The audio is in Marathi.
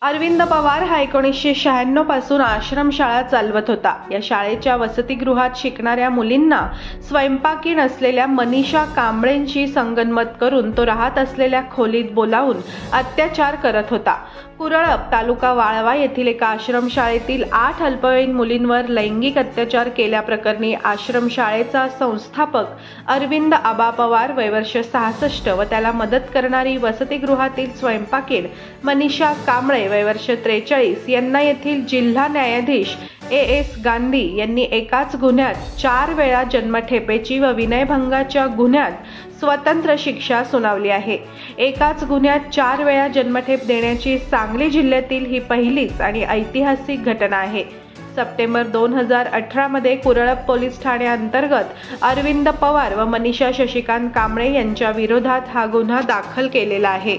अरविंद पवार हा 1996 पासून आश्रमशाळा चालवत होता। या शाळेच्या वसतिगृहात शिकणाऱ्या मुलींना स्वयंपाकी नसलेल्या मनीषा कांबळेंशी संगनमत करून तो राहत असलेल्या खोलीत बोलावून अत्याचार करत होता। कुरळप तालुका वाळवा येथील एका आश्रमशाळेतील 8 अल्पवयीन मुलींवर लैंगिक अत्याचार केल्याप्रकरणी आश्रमशाळेचा संस्थापक अरविंद आबा पवार वय वर्ष 66 व त्याला मदत करणारी वसतिगृहातील स्वयंपाकीण मनीषा कांबळे वय वर्ष 43 यांना येथील जिल्हा न्यायाधीश एस गांधी यांनी एकाच गुन्ह्यात 4 वेळा जन्मठेपेची व विनयभंगाच्या गुन्ह्यात स्वतंत्र शिक्षा सुनावली आहे। एकाच गुन्ह्यात 4 वेळा जन्मठेप देण्याची सांगली जिल्ह्यातील ही पहिलीच आणि ऐतिहासिक घटना आहे। सप्टेंबर 2018 मध्ये कुरळप पोलीस ठाण्याअंतर्गत अरविंद पवार व मनीषा शशिकांत कांबळे यांच्या विरोधात हा गुन्हा दाखल केलेला आहे।